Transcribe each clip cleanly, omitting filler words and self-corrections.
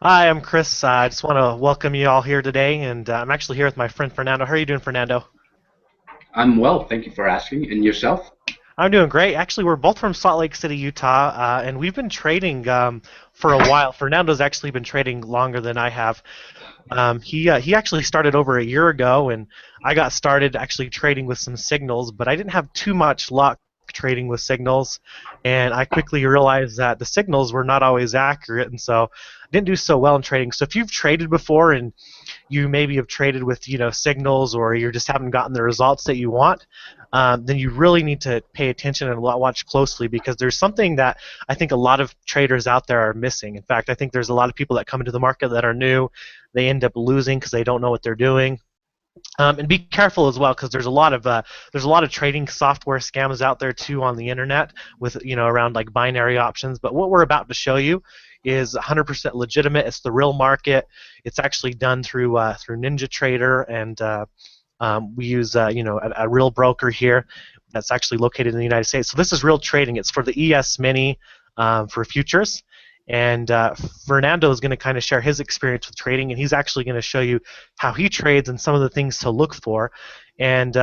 Hi, I'm Chris. I just want to welcome you all here today, and I'm actually here with my friend Fernando. How are you doing, Fernando? I'm well, thank you for asking. And yourself? I'm doing great. Actually, we're both from Salt Lake City, Utah, and we've been trading for a while. Fernando's actually been trading longer than I have. He actually started over a year ago, and I got started actually trading with some signals, but I didn't have too much luck trading with signals, and I quickly realized that the signals were not always accurate, and so I didn't do so well in trading. So if you've traded before and you maybe have traded with signals, or you just haven't gotten the results that you want, then you really need to pay attention and watch closely, because there's something that I think a lot of traders out there are missing. In fact, I think there's a lot of people that come into the market that are new. They end up losing because they don't know what they're doing. And be careful as well, because there's a lot of trading software scams out there too on the internet with around like binary options. But what we're about to show you is 100% legitimate. It's the real market. It's actually done through NinjaTrader, and we use a real broker here that's actually located in the United States. So this is real trading. It's for the ES Mini, for futures. And Fernando is going to kind of share his experience with trading, and he's actually going to show you how he trades and some of the things to look for. And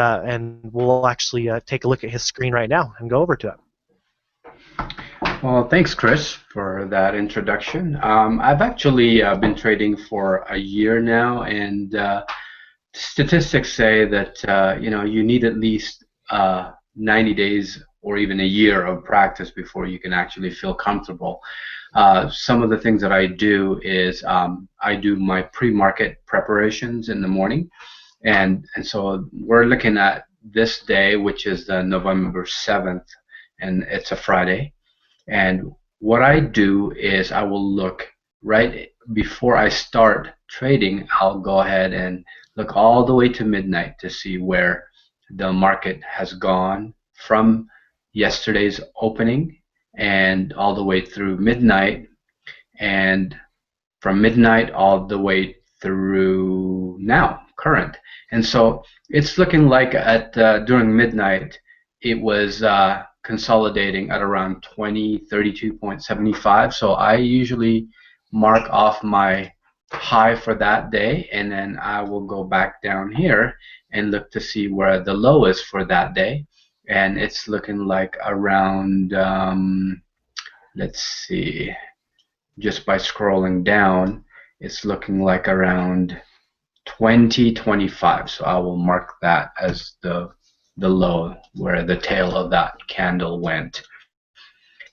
we'll actually take a look at his screen right now and go over to it. Well, thanks, Chris, for that introduction. I've actually been trading for a year now, and statistics say that you need at least 90 days or even a year of practice before you can actually feel comfortable. Some of the things that I do is I do my pre-market preparations in the morning, and so we're looking at this day, which is the November 7th, and it's a Friday. And what I do is I will look right before I start trading. I'll go ahead and look all the way to midnight to see where the market has gone from yesterday's opening and all the way through midnight, and from midnight all the way through now, current. And so it's looking like at during midnight it was consolidating at around 2032.75. So I usually mark off my high for that day, and then I will go back down here and look to see where the low is for that day. And it's looking like around, let's see, just by scrolling down, it's looking like around 2025. So I will mark that as the low where the tail of that candle went,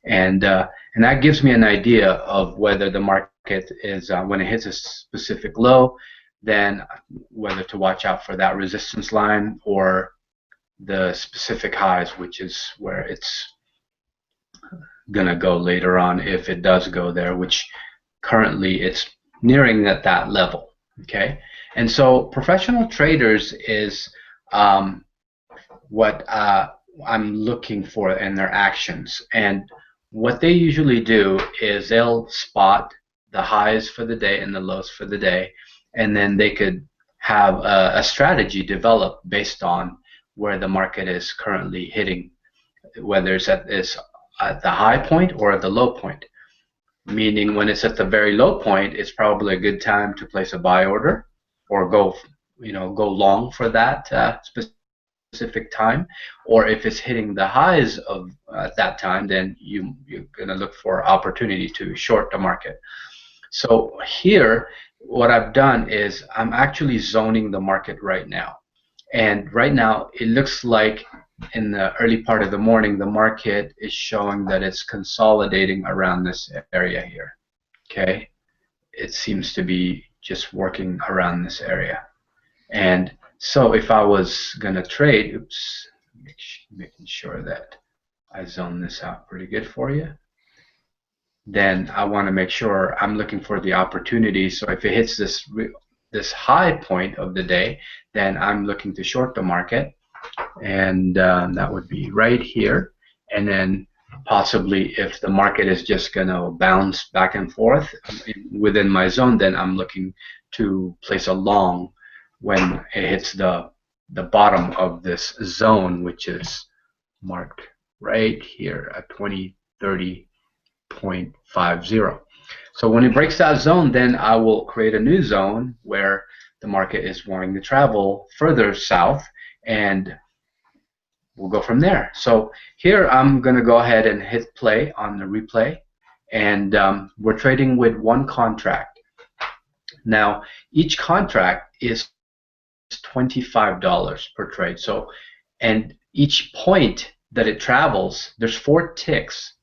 and that gives me an idea of whether the market is when it hits a specific low, then whether to watch out for that resistance line or the specific highs, which is where it's gonna go later on if it does go there, which currently it's nearing at that level. Okay, and so professional traders is what I'm looking for in their actions. And what they usually do is they'll spot the highs for the day and the lows for the day, and then they could have a strategy developed based on where the market is currently hitting, whether it's at the high point or at the low point. Meaning when it's at the very low point, it's probably a good time to place a buy order or go long for that specific time. Or if it's hitting the highs of at that time, then you're going to look for opportunity to short the market. So here, what I've done is I'm actually zoning the market right now. And right now, it looks like in the early part of the morning, the market is showing that it's consolidating around this area here. Okay, it seems to be just working around this area. And so if I was going to trade, oops, making sure that I zone this out pretty good for you, then I want to make sure I'm looking for the opportunity. So if it hits this high point of the day, then I'm looking to short the market, and that would be right here. And then possibly if the market is just going to bounce back and forth within my zone, then I'm looking to place a long when it hits the bottom of this zone, which is marked right here at 2030.50. So when it breaks that zone, then I will create a new zone where the market is wanting to travel further south, and we'll go from there. So here I'm going to go ahead and hit play on the replay, and we're trading with one contract. Now, each contract is $25 per trade. So, and each point that it travels, there's 4 ticks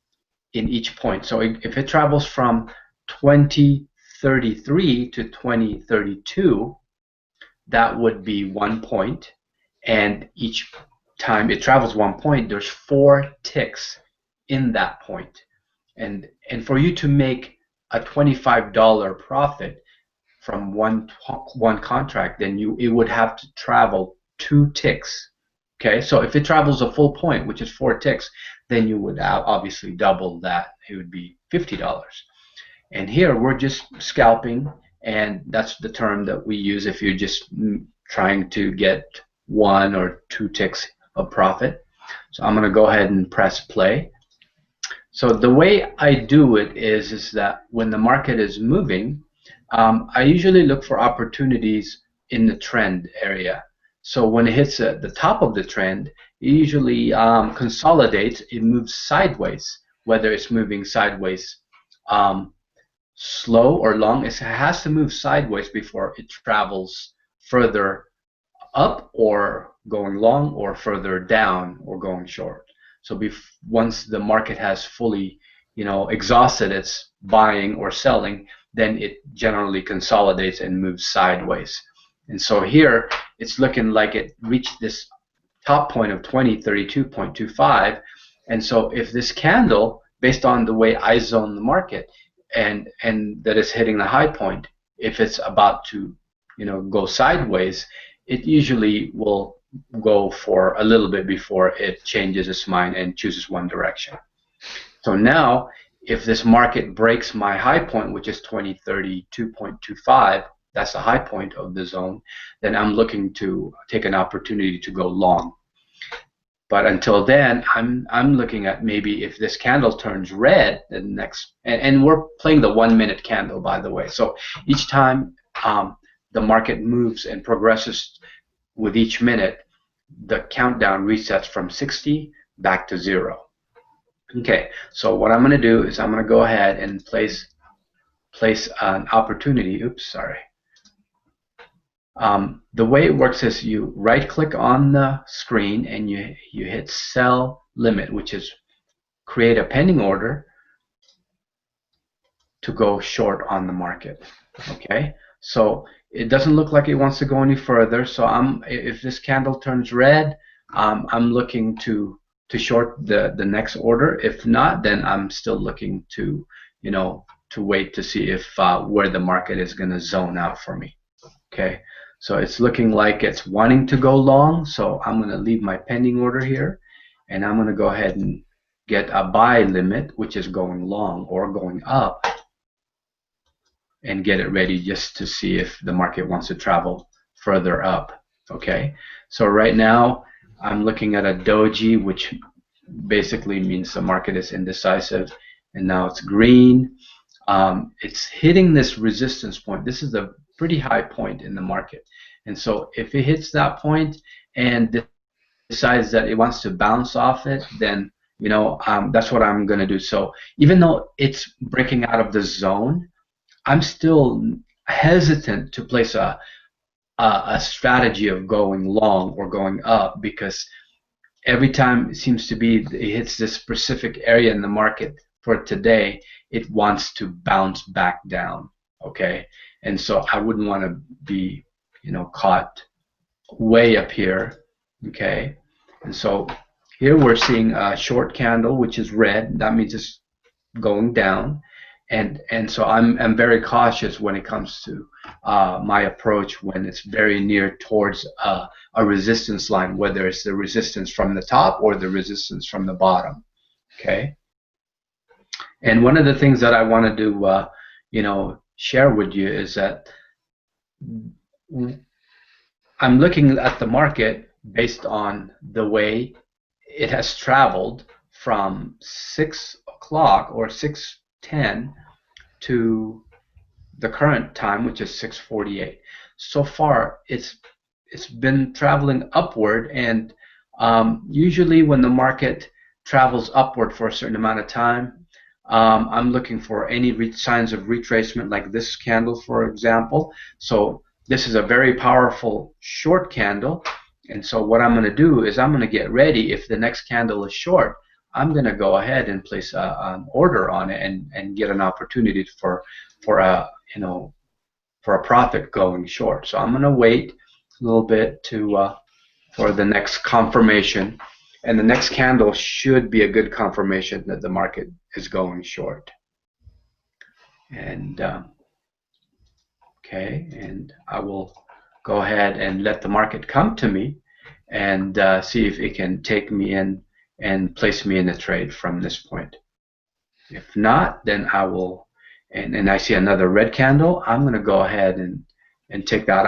in each point. So if it travels from 2033 to 2032, that would be 1 point. And each time it travels 1 point, there's 4 ticks in that point. And for you to make a $25 profit from one contract, then it would have to travel 2 ticks. Okay, so if it travels a full point, which is 4 ticks, then you would obviously double that. It would be $50. And here we're just scalping, and that's the term that we use if you're just trying to get 1 or 2 ticks of profit. So I'm going to go ahead and press play. So the way I do it is that when the market is moving, I usually look for opportunities in the trend area. So when it hits the top of the trend, it usually consolidates. It moves sideways, whether it's moving sideways slow or long. It has to move sideways before it travels further up or going long, or further down or going short. So once the market has fully, exhausted its buying or selling, then it generally consolidates and moves sideways. And so here it's looking like it reached this top point of 2032.25. And so if this candle, based on the way I zone the market, and that is hitting the high point, if it's about to go sideways, it usually will go for a little bit before it changes its mind and chooses one direction. So now, if this market breaks my high point, which is 2032.25, that's the high point of the zone, then I'm looking to take an opportunity to go long. But until then, I'm looking at maybe if this candle turns red, the next, and we're playing the 1 minute candle, by the way. So each time the market moves and progresses with each minute, the countdown resets from 60 back to 0. Okay, so what I'm going to do is I'm going to go ahead and place an opportunity. Oops, sorry. The way it works is you right-click on the screen and you hit Sell Limit, which is create a pending order to go short on the market. Okay, so it doesn't look like it wants to go any further. So if this candle turns red, I'm looking to short the next order. If not, then I'm still looking to to wait to see if where the market is going to zone out for me. Okay, so it's looking like it's wanting to go long, so I'm going to leave my pending order here, and I'm going to go ahead and get a buy limit, which is going long or going up, and get it ready just to see if the market wants to travel further up. Okay, so right now I'm looking at a doji, which basically means the market is indecisive, and now it's green. It's hitting this resistance point. This is a pretty high point in the market, and so if it hits that point and decides that it wants to bounce off it, then that's what I'm going to do. So even though it's breaking out of the zone, I'm still hesitant to place a strategy of going long or going up, because every time it seems to be it hits this specific area in the market for today, it wants to bounce back down. Okay, and so I wouldn't want to be caught way up here. Okay, and so here we're seeing a short candle, which is red. That means it's going down, and so I'm very cautious when it comes to my approach when it's very near towards a resistance line, whether it's the resistance from the top or the resistance from the bottom. Okay, and one of the things that I want to do share with you is that I'm looking at the market based on the way it has traveled from 6 o'clock or 6:10 to the current time, which is 6:48. So far, it's been traveling upward, and usually when the market travels upward for a certain amount of time, I'm looking for any signs of retracement, like this candle, for example. So this is a very powerful short candle, and so what I'm going to do is I'm going to get ready. If the next candle is short, I'm going to go ahead and place an order on it and get an opportunity for a for a profit going short. So I'm going to wait a little bit to for the next confirmation, and the next candle should be a good confirmation that the market is going short. And okay, and I will go ahead and let the market come to me and see if it can take me in and place me in a trade from this point. If not, then I will, and I see another red candle, I'm going to go ahead and take that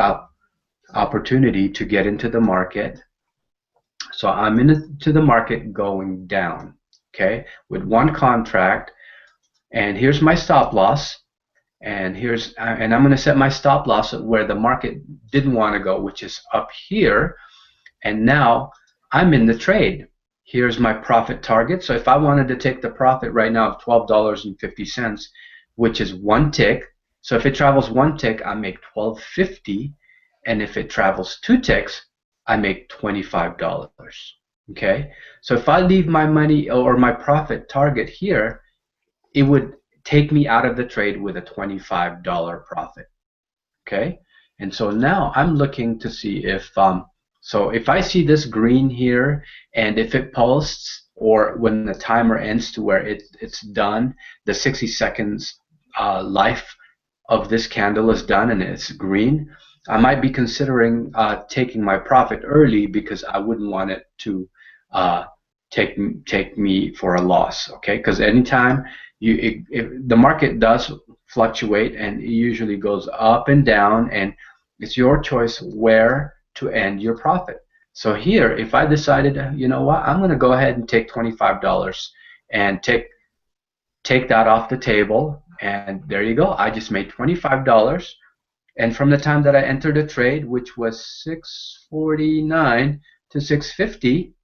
opportunity to get into the market. So I'm into the market going down, okay, with one contract, and here's my stop loss, and I'm going to set my stop loss at where the market didn't want to go, which is up here, and now I'm in the trade. Here's my profit target. So if I wanted to take the profit right now of $12.50, which is one tick, so if it travels one tick, I make $12.50, and if it travels two ticks, I make $25. Okay, so if I leave my money or my profit target here, it would take me out of the trade with a $25 profit. Okay, and so now I'm looking to see if so if I see this green here, and if it posts, or when the timer ends to where it's done, the 60 seconds life of this candle is done and it's green, I might be considering taking my profit early, because I wouldn't want it to take me for a loss. Okay, because anytime the market does fluctuate, and it usually goes up and down, and it's your choice where to end your profit. So here, if I decided, you know what, I'm going to go ahead and take $25 and take that off the table, and there you go. I just made $25, and from the time that I entered the trade, which was 6:49 to 6:50,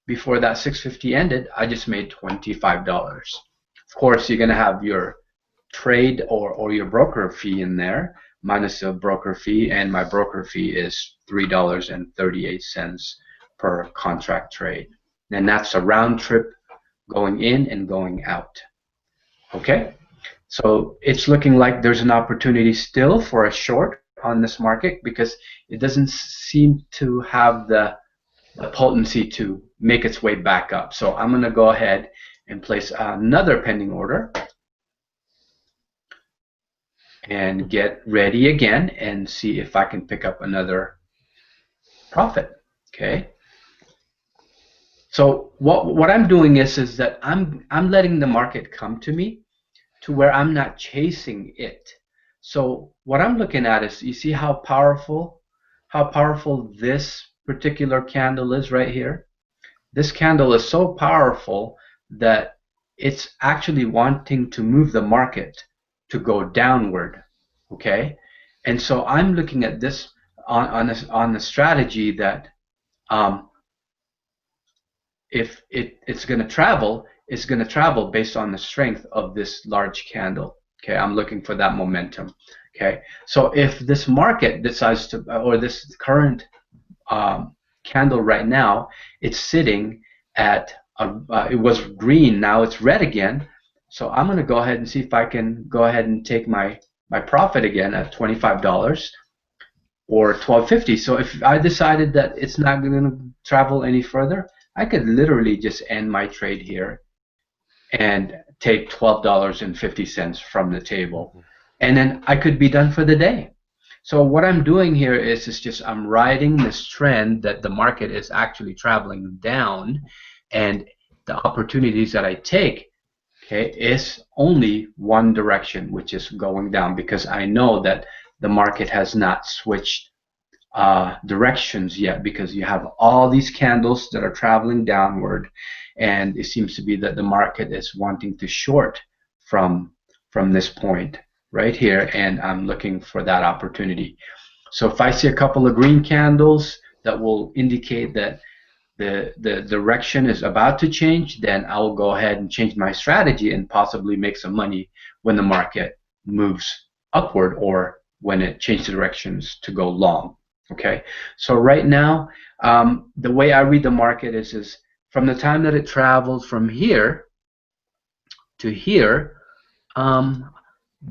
before that 6:50 ended, I just made $25. Of course, you're going to have your trade or your broker fee in there, minus the broker fee, and my broker fee is $3.38 per contract trade, and that's a round trip going in and going out. Okay, so it's looking like there's an opportunity still for a short on this market, because it doesn't seem to have the potency to make its way back up. So I'm going to go ahead and place another pending order and get ready again and see if I can pick up another profit. Okay, so what I'm doing is that I'm letting the market come to me to where I'm not chasing it. So what I'm looking at is, you see how powerful this particular candle is right here. This candle is so powerful that it's actually wanting to move the market to go downward. Okay, and so I'm looking at this on the strategy that if it's going to travel, it's going to travel based on the strength of this large candle. Okay, I'm looking for that momentum. Okay, so if this market decides to, or this current candle right now, it's sitting at it was green, now it's red again. So I'm going to go ahead and see if I can go ahead and take my profit again at $25 or $12.50. So if I decided that it's not going to travel any further, I could literally just end my trade here and take $12.50 from the table, and then I could be done for the day. So what I'm doing here is just I'm riding this trend that the market is actually traveling down, and the opportunities that I take, okay, is only one direction, which is going down, because I know that the market has not switched directions yet, because you have all these candles that are traveling downward, and it seems to be that the market is wanting to short from from this point right here, and I'm looking for that opportunity. So if I see a couple of green candles that will indicate that the direction is about to change, then I'll go ahead and change my strategy and possibly make some money when the market moves upward or when it changes directions to go long. Okay, so right now, the way I read the market is from the time that it travels from here to here, um,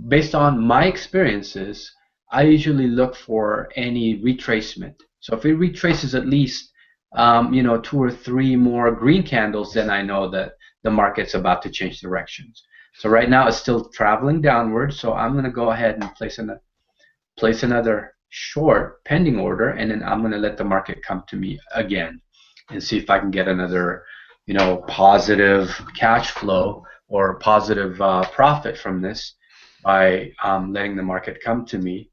based on my experiences, I usually look for any retracement. So if it retraces at least, two or three more green candles, then I know that the market's about to change directions. So right now it's still traveling downward. So I'm going to go ahead and place another short pending order, and then I'm going to let the market come to me again and see if I can get another, positive cash flow or positive profit from this by letting the market come to me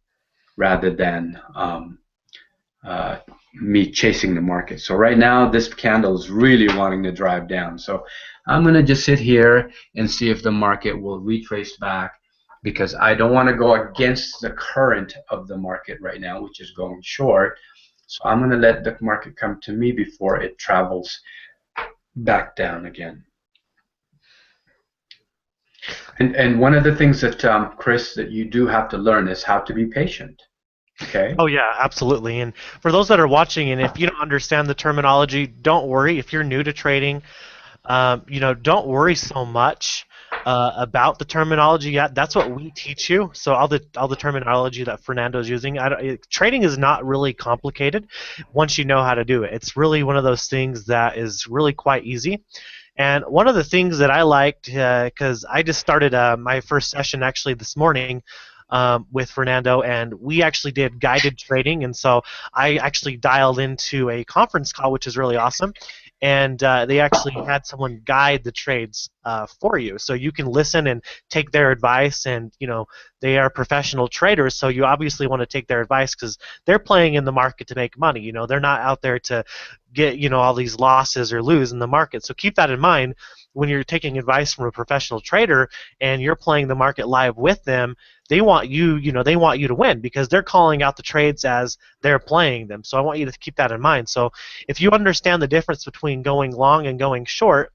rather than uh, me chasing the market. So right now this candle is really wanting to drive down. So I'm going to just sit here and see if the market will retrace back, because I don't want to go against the current of the market right now, which is going short. So I'm going to let the market come to me before it travels back down again. And one of the things that Chris, that you do have to learn is how to be patient. Okay. Oh yeah, absolutely. And for those that are watching, and if you don't understand the terminology, don't worry. If you're new to trading, don't worry so much about the terminology yet. That's what we teach you. So all the terminology that Fernando's using, trading is not really complicated once you know how to do it. It's really one of those things that is really quite easy. And one of the things that I liked, because I just started my first session actually this morning with Fernando, and we actually did guided trading. And so I actually dialed into a conference call, which is really awesome. And they actually had someone guide the trades for you, so you can listen and take their advice. And they are professional traders, so you obviously want to take their advice because they're playing in the market to make money. They're not out there to get all these losses or lose in the market. So keep that in mind when you're taking advice from a professional trader and you're playing the market live with them. They want you to win because they're calling out the trades as they're playing them. So I want you to keep that in mind. So if you understand the difference between going long and going short,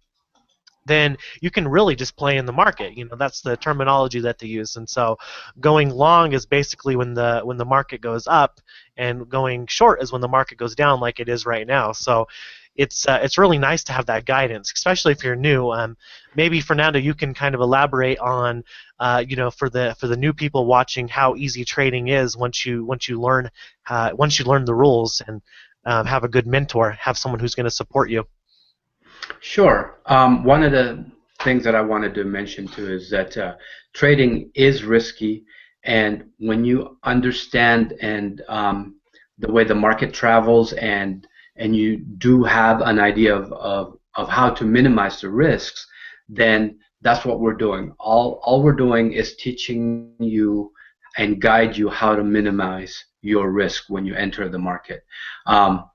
then you can really just play in the market. That's the terminology that they use. And so going long is basically when the market goes up, and going short is when the market goes down, like it is right now. So it's really nice to have that guidance, especially if you're new. Maybe Fernando, you can kind of elaborate on, for the new people watching, how easy trading is once you learn the rules and have a good mentor, have someone who's going to support you. Sure. One of the things that I wanted to mention too is that trading is risky, and when you understand and the way the market travels, and you do have an idea of how to minimize the risks, then that's what we're doing. All we're doing is teaching you and guide you how to minimize your risk when you enter the market. Um,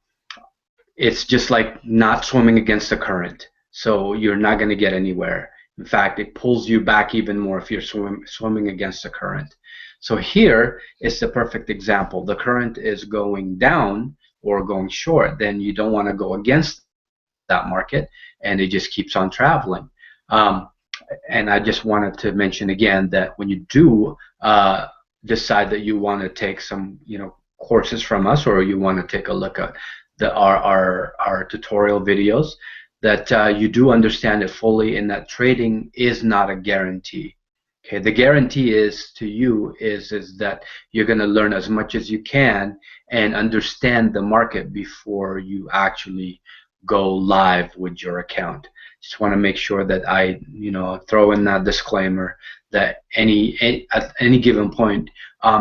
it's just like not swimming against the current. So you're not going to get anywhere. In fact, it pulls you back even more if you're swimming against the current. So here is the perfect example. The current is going down or going short. Then you don't want to go against that market, and it just keeps on traveling. Um, and I just wanted to mention again that when you do decide that you want to take some, courses from us, or you want to take a look at our tutorial videos, that you do understand it fully, and that trading is not a guarantee. Okay, the guarantee is to you is that you're going to learn as much as you can and understand the market before you actually go live with your account. Just want to make sure that I, throw in that disclaimer that at any given point,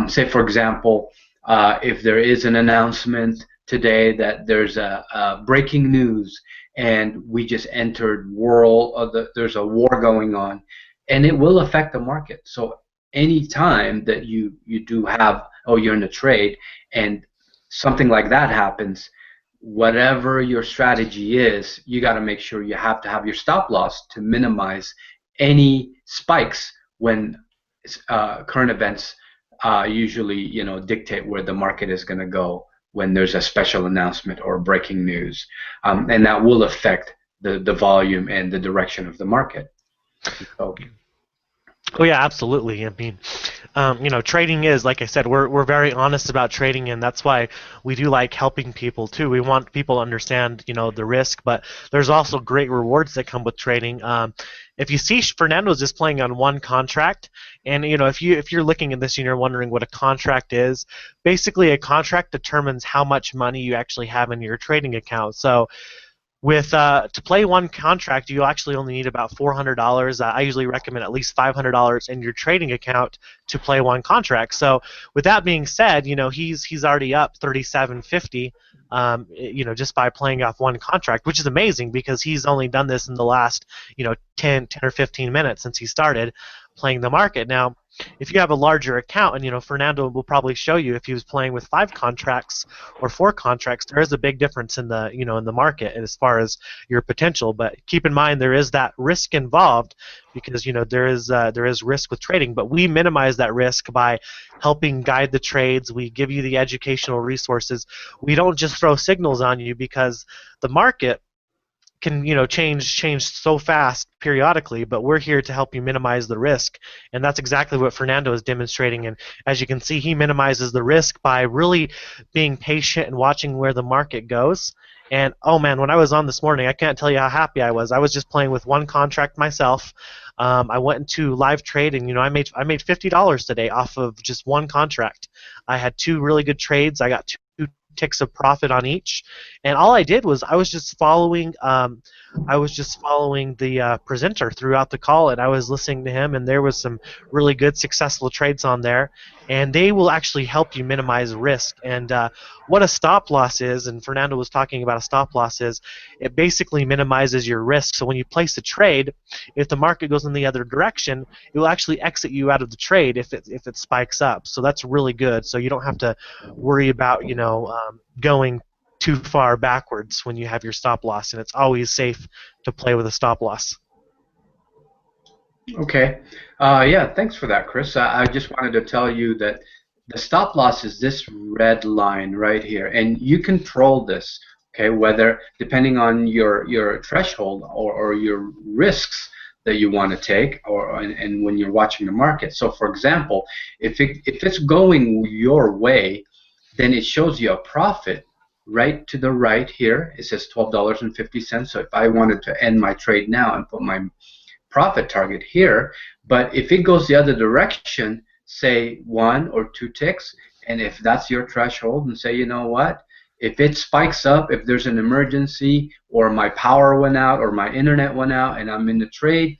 say for example, if there is an announcement today that there's a breaking news and we just entered there's a war going on, and it will affect the market. So any time that you do have, you're in a trade and something like that happens, whatever your strategy is, you got to make sure you have to have your stop loss to minimize any spikes when current events usually, dictate where the market is going to go when there's a special announcement or breaking news, and that will affect the volume and the direction of the market. So, Oh yeah, absolutely. I mean, trading is, like I said, we're very honest about trading, and that's why we do like helping people too. We want people to understand, the risk, but there's also great rewards that come with trading. If you see, Fernando's just playing on one contract, and if you're looking at this and you're wondering what a contract is, basically a contract determines how much money you actually have in your trading account. So with to play one contract, you actually only need about $400. I usually recommend at least $500 in your trading account to play one contract. So with that being said, he's already up 37.50. Just by playing off one contract, which is amazing because he's only done this in the last 10 or 15 minutes since he started playing the market. Now, if you have a larger account, and Fernando will probably show you if he was playing with 5 contracts or 4 contracts, there is a big difference in the market as far as your potential. But keep in mind there is that risk involved because there is risk with trading, but we minimize that risk by helping guide the trades. We give you the educational resources. We don't just throw signals on you because the market can change so fast periodically, but we're here to help you minimize the risk, and that's exactly what Fernando is demonstrating. And as you can see, he minimizes the risk by really being patient and watching where the market goes. And oh man, when I was on this morning, I can't tell you how happy I was. I was just playing with one contract myself. I went into live trade, and I made $50 today off of just one contract. I had 2 really good trades. I got 2 ticks of profit on each, and all I did was I was just following the presenter throughout the call, and I was listening to him, and there was some really good successful trades on there, and they will actually help you minimize risk. And what a stop loss is, and Fernando was talking about a stop loss is, it basically minimizes your risk. So when you place a trade, if the market goes in the other direction, it will actually exit you out of the trade if it spikes up. So that's really good. So you don't have to worry about going too far backwards when you have your stop loss, and it's always safe to play with a stop loss. okay. Yeah, thanks for that, Chris. I just wanted to tell you that the stop loss is this red line right here, and you control this, okay, whether depending on your threshold or your risks that you want to take, and when you're watching the market. So, for example, if it's going your way, then it shows you a profit right to the right here. It says $12.50. So if I wanted to end my trade now and put my profit target here, but if it goes the other direction, say 1 or 2 ticks, and if that's your threshold, and say, you know what, if it spikes up, if there's an emergency, or my power went out, or my internet went out, and I'm in the trade,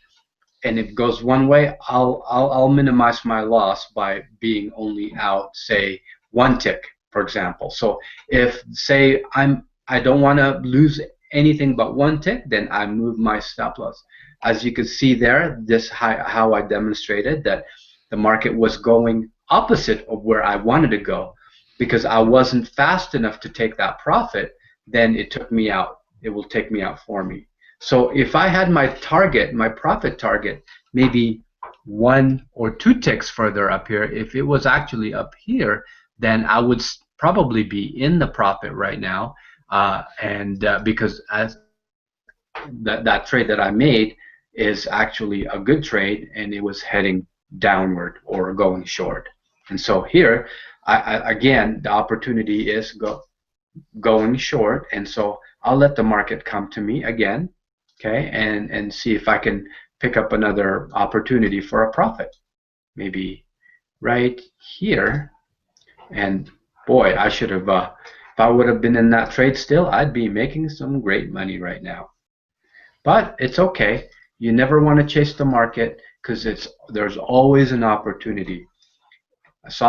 and it goes one way, I'll minimize my loss by being only out, say, 1 tick, for example. So if, say, I don't want to lose anything but 1 tick, then I move my stop loss. As you can see there, this how I demonstrated that the market was going opposite of where I wanted to go, because I wasn't fast enough to take that profit. Then it took me out. It will take me out for me. So if I had my target, my profit target, maybe 1 or 2 ticks further up here, if it was actually up here, then I would probably be in the profit right now, and because as that trade that I made is actually a good trade, and it was heading downward or going short. And so here, again, the opportunity is going short, and so I'll let the market come to me again, okay, and see if I can pick up another opportunity for a profit, maybe right here. And boy, I should have, if I would have been in that trade still, I'd be making some great money right now. But it's okay. You never want to chase the market, because there's always an opportunity. As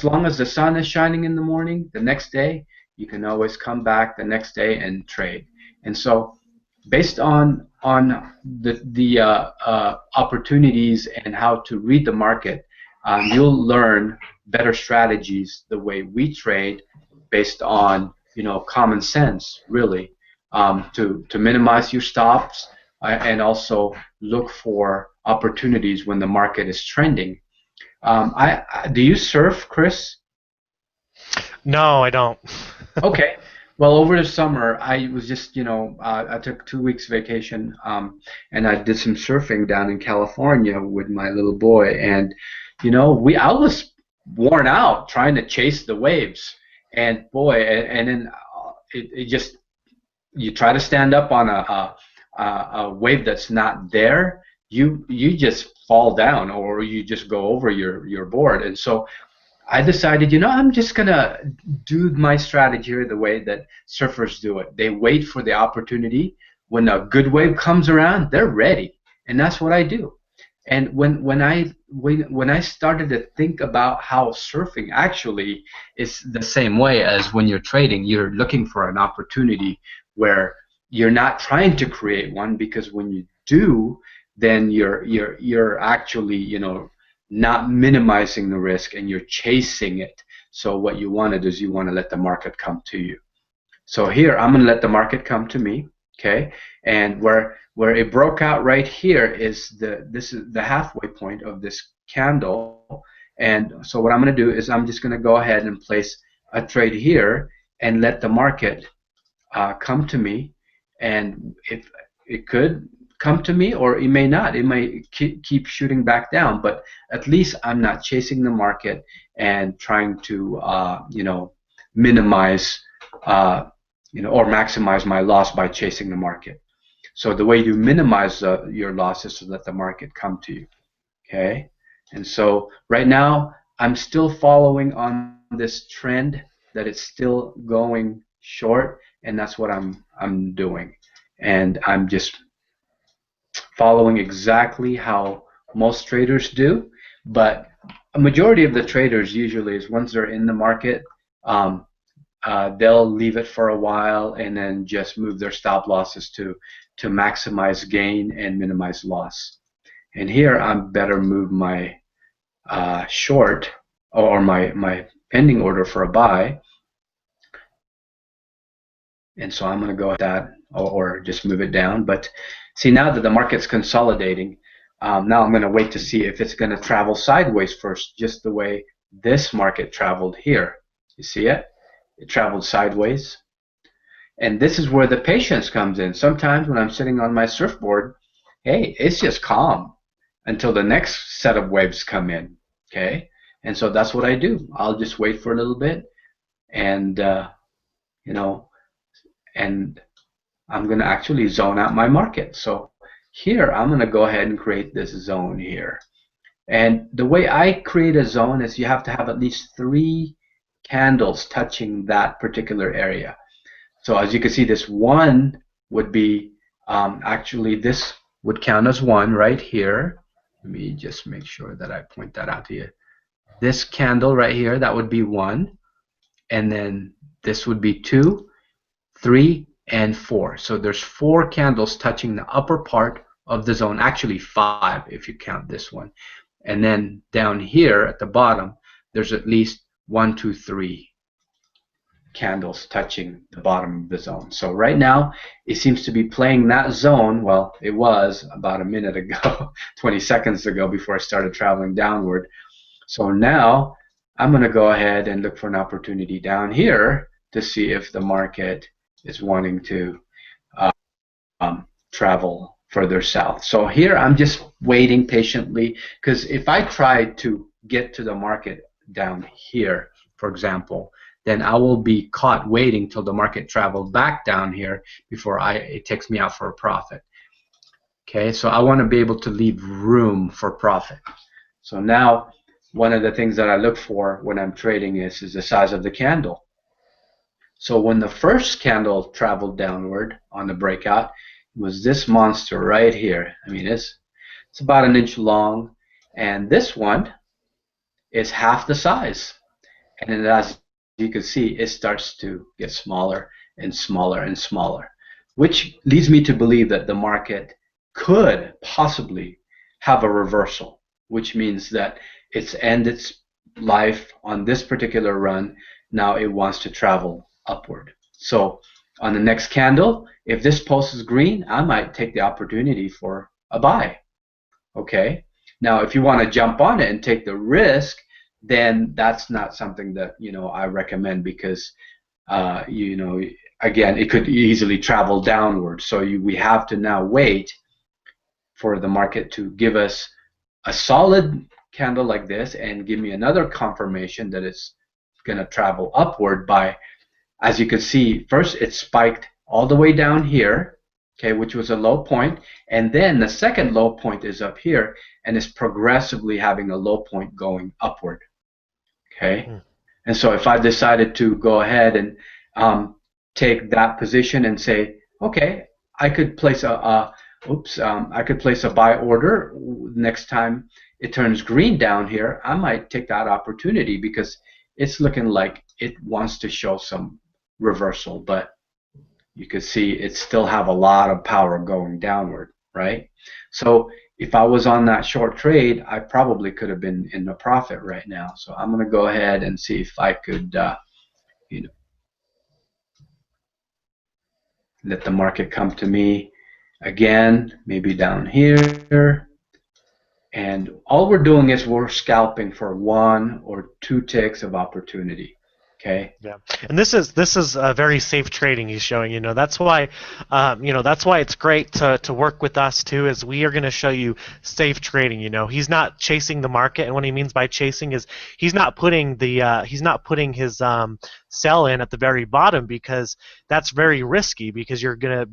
long as the sun is shining in the morning, the next day, you can always come back the next day and trade. And so, based on the opportunities and how to read the market, you'll learn better strategies the way we trade, based on common sense, really, to minimize your stops, and also look for opportunities when the market is trending. I do you surf, Chris? No, I don't. Okay. Well, over the summer, I was just, I took 2 weeks vacation, and I did some surfing down in California with my little boy, and I was worn out trying to chase the waves, and boy, and then it just you try to stand up on a wave that's not there, you just fall down or you just go over your board, and so I decided, I'm just gonna do my strategy here the way that surfers do it. They wait for the opportunity. When a good wave comes around, they're ready, and that's what I do. And when I started to think about how surfing actually is the same way as when you're trading, you're looking for an opportunity where you're not trying to create one, because when you do, then you're actually not minimizing the risk and you're chasing it. So what you want to do is you want to let the market come to you. So here I'm going to let the market come to me, okay? And where it broke out right here is this is the halfway point of this candle. And so what I'm going to do is I'm just going to go ahead and place a trade here and let the market come to me. And if it could come to me, or it may not, it may keep shooting back down, but at least I'm not chasing the market and trying to minimize or maximize my loss by chasing the market. So the way you minimize your loss is to let the market come to you. Okay, and so right now I'm still following on this trend that it's still going short, and that's what I'm doing, and I'm just following exactly how most traders do. But a majority of the traders usually is once they're in the market, um, they'll leave it for a while and then just move their stop losses to maximize gain and minimize loss. And here I'm better move my short, or my pending order for a buy, and so I'm going to go with that, or just move it down. But see, now that the market's consolidating, now I'm going to wait to see if it's going to travel sideways first, just the way this market traveled here. You see it? It traveled sideways. And this is where the patience comes in. Sometimes when I'm sitting on my surfboard, hey, it's just calm until the next set of waves come in. Okay? And so that's what I do. I'll just wait for a little bit, and you know, and I'm going to actually zone out my market. So here I'm going to go ahead and create this zone here. And the way I create a zone is you have to have at least 3 candles touching that particular area. So as you can see, this one would be actually this would count as 1 right here. Let me just make sure that I point that out to you. This candle right here, that would be 1, and then this would be 2, 3, and 4. So there's 4 candles touching the upper part of the zone, actually 5 if you count this one. And then down here at the bottom, there's at least 1, 2, 3 candles touching the bottom of the zone. So right now, it seems to be playing that zone. Well, it was about a minute ago, 20 seconds ago, before I started traveling downward. So now I'm going to go ahead and look for an opportunity down here to see if the market is wanting to travel further south. So here I'm just waiting patiently, because if I try to get to the market down here, for example, then I will be caught waiting till the market travels back down here before it takes me out for a profit. Okay, so I want to be able to leave room for profit. So now one of the things that I look for when I'm trading is the size of the candle. So when the first candle traveled downward on the breakout, it was this monster right here. I mean, it's about an inch long, and this one is half the size. And then as you can see, it starts to get smaller and smaller and smaller, which leads me to believe that the market could possibly have a reversal, which means that it's ended its life on this particular run. Now it wants to travel upward. So on the next candle, if this pulse is green, I might take the opportunity for a buy. Okay, Now, if you want to jump on it and take the risk, then that's not something that I recommend because again, it could easily travel downward. So we have to now wait for the market to give us a solid candle like this and give me another confirmation that it's going to travel upward by, as you can see, first it spiked all the way down here, okay, which was a low point, and then the second low point is up here and is progressively having a low point going upward, okay. Mm. And so if I decided to go ahead and take that position and say, okay, I could place I could place a buy order next time it turns green down here. I might take that opportunity because it's looking like it wants to show some reversal, but you could see it still have a lot of power going downward, right? So if I was on that short trade, I probably could have been in the profit right now. So I'm going to go ahead and see if I could, you know, let the market come to me again, maybe down here. And all we're doing is we're scalping for 1 or 2 ticks of opportunity. Okay. Yeah, and this is very safe trading he's showing. That's why it's great to work with us too. Is we are going to show you safe trading. He's not chasing the market, and what he means by chasing is he's not putting his sell in at the very bottom because that's very risky because you're gonna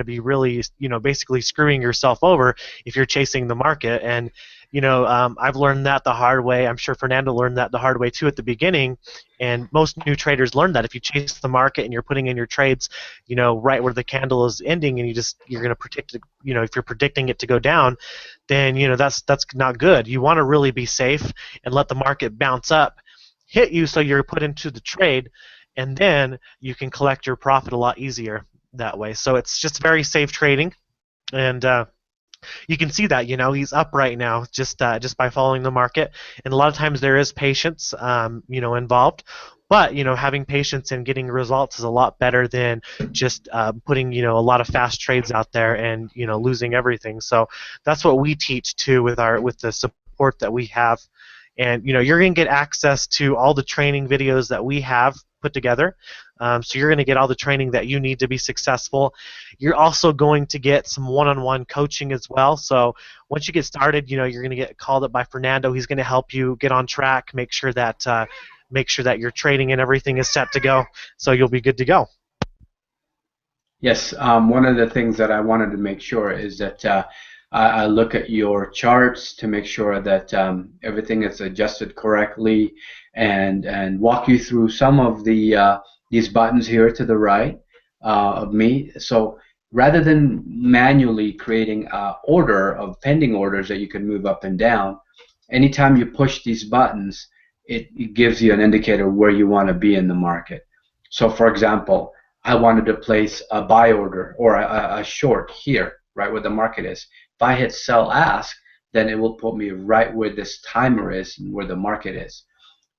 be really basically screwing yourself over if you're chasing the market. And I've learned that the hard way. I'm sure Fernando learned that the hard way too at the beginning. And most new traders learn that if you chase the market and you're putting in your trades, right where the candle is ending, and you're going to predict it, if you're predicting it to go down, then that's not good. You want to really be safe and let the market bounce up, hit you, so you're put into the trade, and then you can collect your profit a lot easier that way. So it's just very safe trading, and you can see that he's up right now just by following the market. And a lot of times there is patience involved, but having patience and getting results is a lot better than just putting a lot of fast trades out there and losing everything. So that's what we teach too with the support that we have. And you're going to get access to all the training videos that we have put together. So you're going to get all the training that you need to be successful. You're also going to get some one-on-one coaching as well. So once you get started, you're going to get called up by Fernando. He's going to help you get on track, make sure that your trading and everything is set to go, so you'll be good to go. Yes, one of the things that I wanted to make sure is that I look at your charts to make sure that everything is adjusted correctly, and walk you through some of these buttons here to the right of me. So rather than manually creating an order of pending orders that you can move up and down, anytime you push these buttons, it gives you an indicator where you want to be in the market. So for example, I wanted to place a buy order or a short here, right where the market is. If I hit sell ask, then it will put me right where this timer is and where the market is.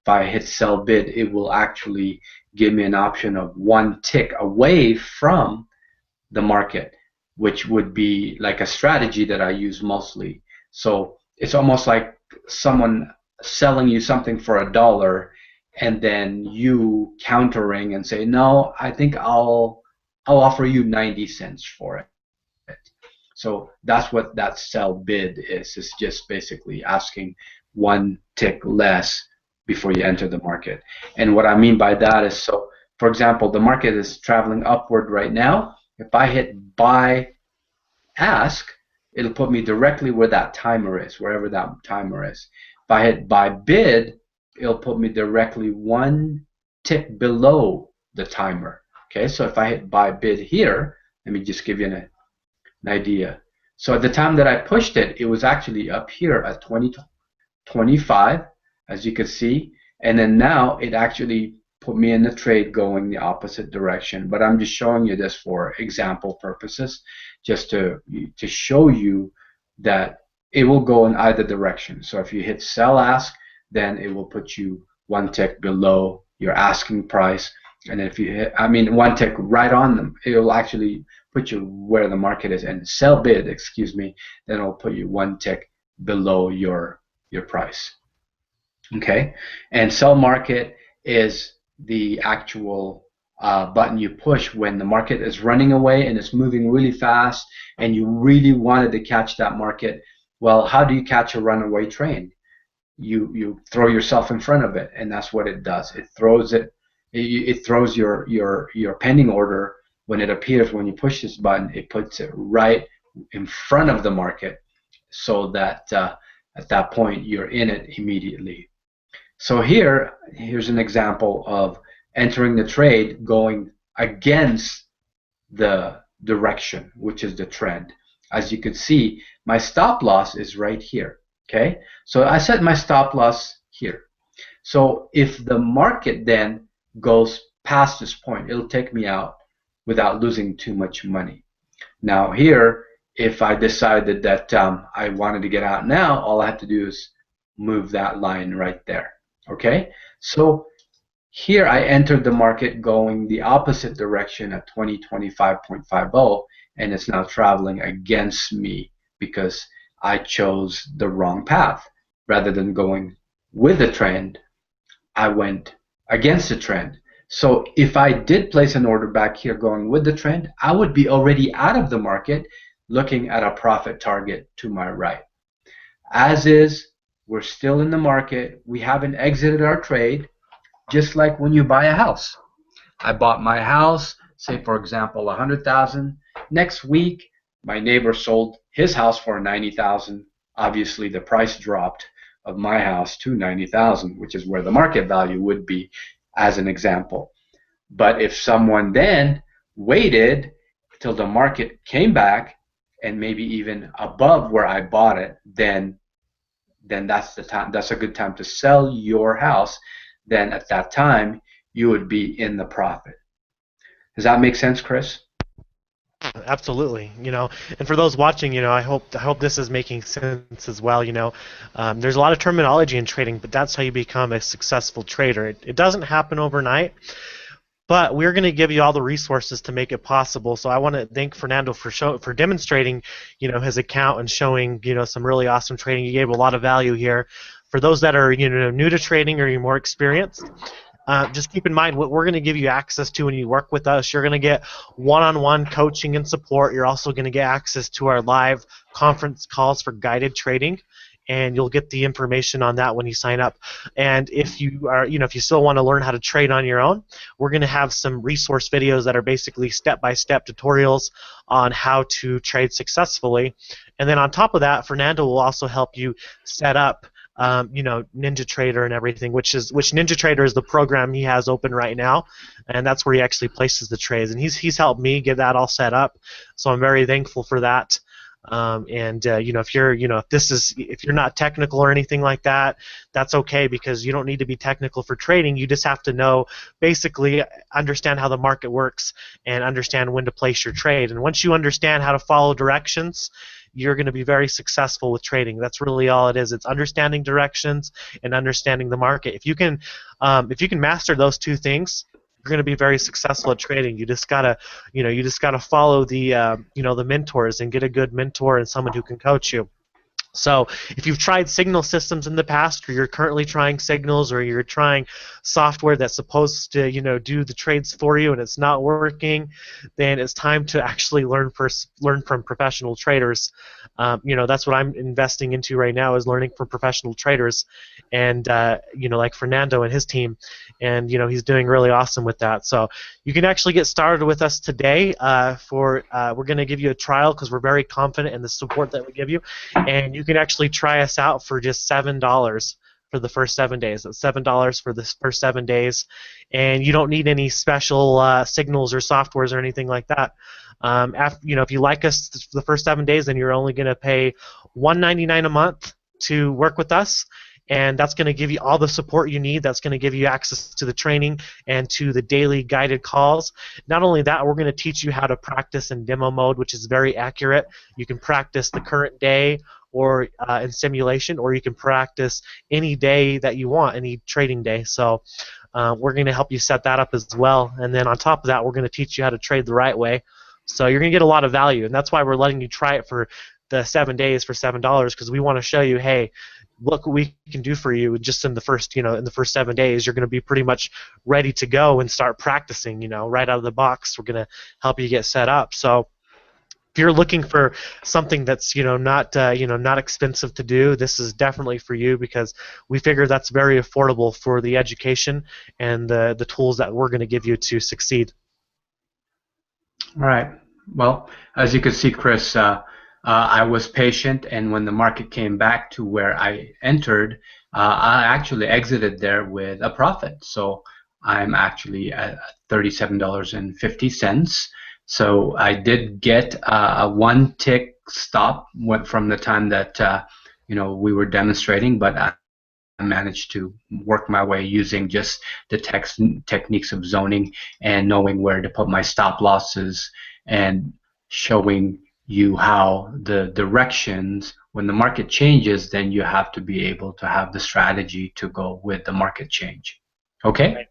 If I hit sell bid, it will actually give me an option of 1 tick away from the market, which would be like a strategy that I use mostly. So it's almost like someone selling you something for $1 and then you countering and say, no, I think I'll offer you 90 cents for it. So that's what that sell bid is. It's just basically asking 1 tick less before you enter the market. And what I mean by that is, so for example, the market is traveling upward right now. If I hit buy ask, it'll put me directly where that timer is, wherever that timer is. If I hit buy bid, it'll put me directly 1 tick below the timer. Okay, so if I hit buy bid here, let me just give you an idea. So at the time that I pushed it, it was actually up here at 20.25, as you can see, and then now it actually put me in the trade going the opposite direction. But I'm just showing you this for example purposes, just to show you that it will go in either direction. So if you hit sell ask, then it will put you 1 tick below your asking price. And if you hit, 1 tick right on them, it will actually put you where the market is. And sell bid, excuse me, then it'll put you 1 tick below your price. Okay, and sell market is the actual button you push when the market is running away and it's moving really fast, and you really wanted to catch that market. Well, how do you catch a runaway train? You throw yourself in front of it, and that's what it does. It throws your pending order when it appears. When you push this button, it puts it right in front of the market, so that at that point you're in it immediately. So here's an example of entering the trade going against the direction, which is the trend. As you can see, my stop loss is right here. Okay, so I set my stop loss here. So if the market then goes past this point, it'll take me out without losing too much money. Now here, if I decided that I wanted to get out now, all I have to do is move that line right there. Okay, so here I entered the market going the opposite direction at 2025.50, and it's now traveling against me because I chose the wrong path. Rather than going with the trend, I went against the trend. So if I did place an order back here going with the trend, I would be already out of the market looking at a profit target to my right. As is, we're still in the market. We haven't exited our trade, just like when you buy a house. I bought my house, say for example, 100,000. Next week, my neighbor sold his house for 90,000. Obviously, the price dropped of my house to 90,000, which is where the market value would be, as an example. But if someone then waited till the market came back and maybe even above where I bought it, then that's the time. That's a good time to sell your house. Then at that time, you would be in the profit. Does that make sense, Chris? Absolutely, and for those watching, I hope this is making sense as well. There's a lot of terminology in trading, but that's how you become a successful trader. It doesn't happen overnight, but we're going to give you all the resources to make it possible. So I want to thank Fernando for demonstrating, his account and showing, some really awesome trading. You gave a lot of value here. For those that are, new to trading or you're more experienced, just keep in mind what we're going to give you access to when you work with us. You're going to get one-on-one coaching and support. You're also going to get access to our live conference calls for guided trading, and you'll get the information on that when you sign up. And if you are, if you still want to learn how to trade on your own, we're going to have some resource videos that are basically step-by-step tutorials on how to trade successfully. And then on top of that, Fernando will also help you set up NinjaTrader and everything, which NinjaTrader is the program he has open right now, and that's where he actually places the trades. And he's helped me get that all set up, so I'm very thankful for that. If you're not technical or anything like that, that's okay, because you don't need to be technical for trading. You just have to know, basically understand how the market works and understand when to place your trade. And once you understand how to follow directions, you're going to be very successful with trading. That's really all it is. It's understanding directions and understanding the market. If you can master those two things, you're going to be very successful at trading. You just gotta follow the mentors and get a good mentor and someone who can coach you. So if you've tried signal systems in the past, or you're currently trying signals, or you're trying software that's supposed to do the trades for you and it's not working, then it's time to actually learn from professional traders. That's what I'm investing into right now, is learning from professional traders, and like Fernando and his team, and he's doing really awesome with that. So you can actually get started with us today. We're going to give you a trial because we're very confident in the support that we give you, and you can actually try us out for just $7 for the first 7 days. That's $7 for the first 7 days, and you don't need any special signals or softwares or anything like that. If you like us the first 7 days, then you're only going to pay $1.99 a month to work with us, and that's going to give you all the support you need. That's going to give you access to the training and to the daily guided calls. Not only that, we're going to teach you how to practice in demo mode, which is very accurate. You can practice the current day or in simulation, or you can practice any day that you want, any trading day. So we're going to help you set that up as well. And then on top of that, we're going to teach you how to trade the right way. So you're going to get a lot of value, and that's why we're letting you try it for the 7 days for $7 because we want to show you, hey, look what we can do for you just in the first, in the first 7 days. You're going to be pretty much ready to go and start practicing, right out of the box. We're going to help you get set up. So if you're looking for something that's not expensive to do, this is definitely for you because we figure that's very affordable for the education and the tools that we're going to give you to succeed. All right. Well, as you can see, Chris, I was patient, and when the market came back to where I entered, I actually exited there with a profit. So I'm actually at $37.50. So I did get a one tick stop went from the time that we were demonstrating, but I managed to work my way using just the techniques of zoning and knowing where to put my stop losses and showing you how the directions when the market changes, then you have to be able to have the strategy to go with the market change. Okay.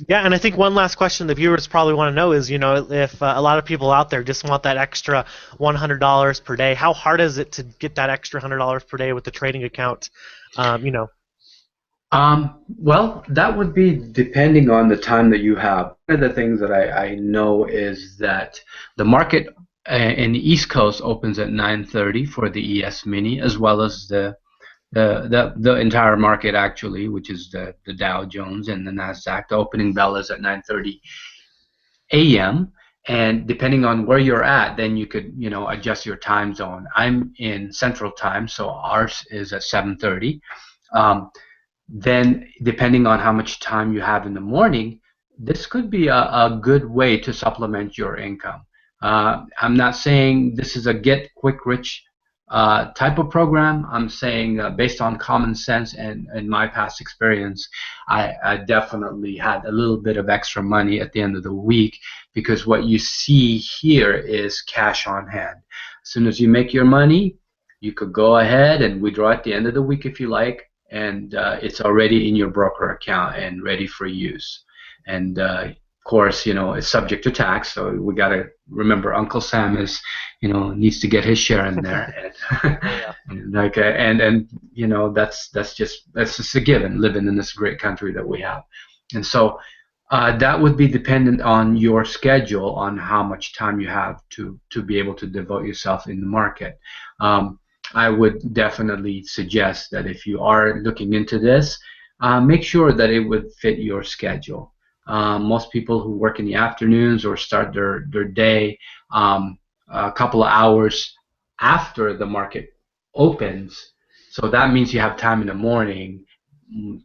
Yeah, and I think one last question the viewers probably want to know is, if a lot of people out there just want that extra $100 per day, how hard is it to get that extra $100 per day with the trading account? Well, that would be depending on the time that you have. One of the things that I know is that the market in the East Coast opens at 9:30 for the ES Mini, as well as the entire market actually, which is the Dow Jones and the Nasdaq. The opening bell is at 9:30 a.m. And depending on where you're at, then you could adjust your time zone. I'm in Central Time, so ours is at 7:30. Then depending on how much time you have in the morning, this could be a good way to supplement your income. I'm not saying this is a get quick rich type of program. I'm saying based on common sense and my past experience, I definitely had a little bit of extra money at the end of the week because what you see here is cash on hand. As soon as you make your money, you could go ahead and withdraw at the end of the week if you like, and it's already in your broker account and ready for use. And of course, it's subject to tax, so we got to remember Uncle Sam is, needs to get his share in there, Yeah. and that's just a given living in this great country that we have. And so that would be dependent on your schedule on how much time you have to be able to devote yourself in the market. I would definitely suggest that if you are looking into this, make sure that it would fit your schedule. Most people who work in the afternoons or start their day a couple of hours after the market opens, so that means you have time in the morning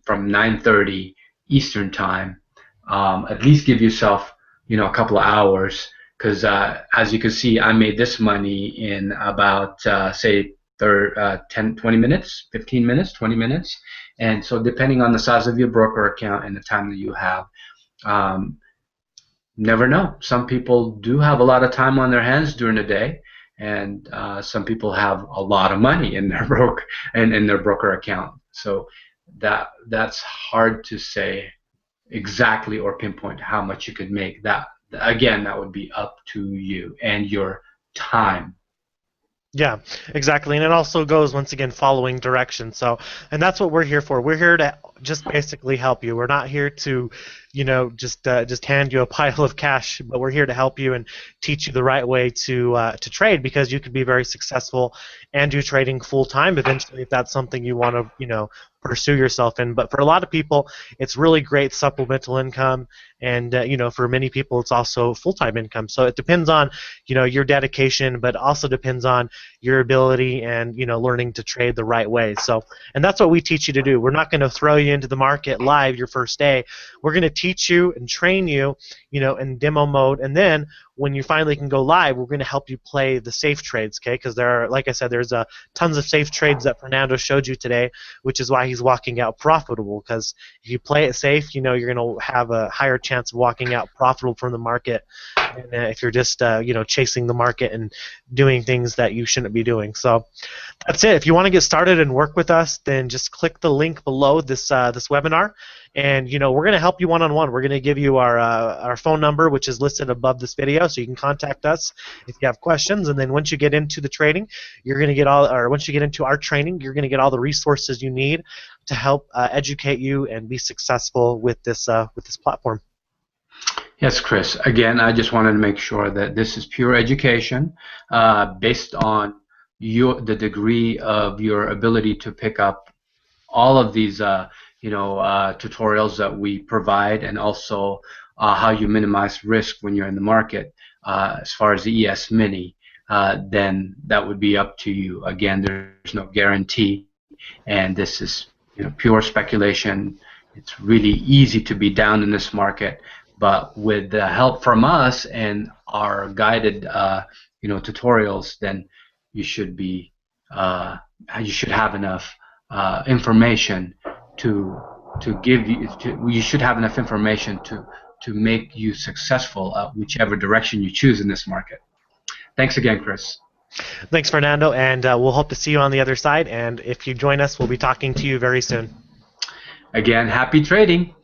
from 9:30 Eastern time. At least give yourself a couple of hours because as you can see, I made this money in about say 10, 20 minutes, 15 minutes, 20 minutes. And so depending on the size of your broker account and the time that you have, never know. Some people do have a lot of time on their hands during the day, and some people have a lot of money in their broker account. So that's hard to say exactly or pinpoint how much you could make. That again, that would be up to you and your time. Yeah, exactly. And it also goes, once again, following directions. So, and that's what we're here for. We're here to just basically help you. We're not here to, just hand you a pile of cash, but we're here to help you and teach you the right way to trade because you could be very successful and do trading full time eventually if that's something you want to, pursue yourself in. But for a lot of people, it's really great supplemental income, and for many people, it's also full-time income. So it depends on your dedication, but also depends on your ability and learning to trade the right way. So, and that's what we teach you to do. We're not going to throw you into the market live your first day. We're going to teach you and train you, in demo mode, and then when you finally can go live, we're going to help you play the safe trades, okay? Because there are, like I said, there's tons of safe trades that Fernando showed you today, which is why he's walking out profitable. Because if you play it safe, you're going to have a higher chance of walking out profitable from the market. And if you're just, chasing the market and doing things that you shouldn't be doing. So that's it. If you want to get started and work with us, then just click the link below this webinar, and we're going to help you one-on-one. We're going to give you our phone number, which is listed above this video. Fernando, so you can contact us if you have questions. And then once you get into the trading, you're going to get all, or once you get into our training, you're going to get all the resources you need to help educate you and be successful with this platform. Yes, Chris. Again, I just wanted to make sure that this is pure education based on the degree of your ability to pick up all of these tutorials that we provide, and also how you minimize risk when you're in the market. As far as the ES Mini, then that would be up to you. Again, there's no guarantee, and this is pure speculation. It's really easy to be down in this market, but with the help from us and our guided tutorials, then you should be you should have enough information to give you you should have enough information to make you successful whichever direction you choose in this market. Thanks again, Chris. Thanks, Fernando, and we'll hope to see you on the other side. And if you join us, we'll be talking to you very soon. Again, happy trading.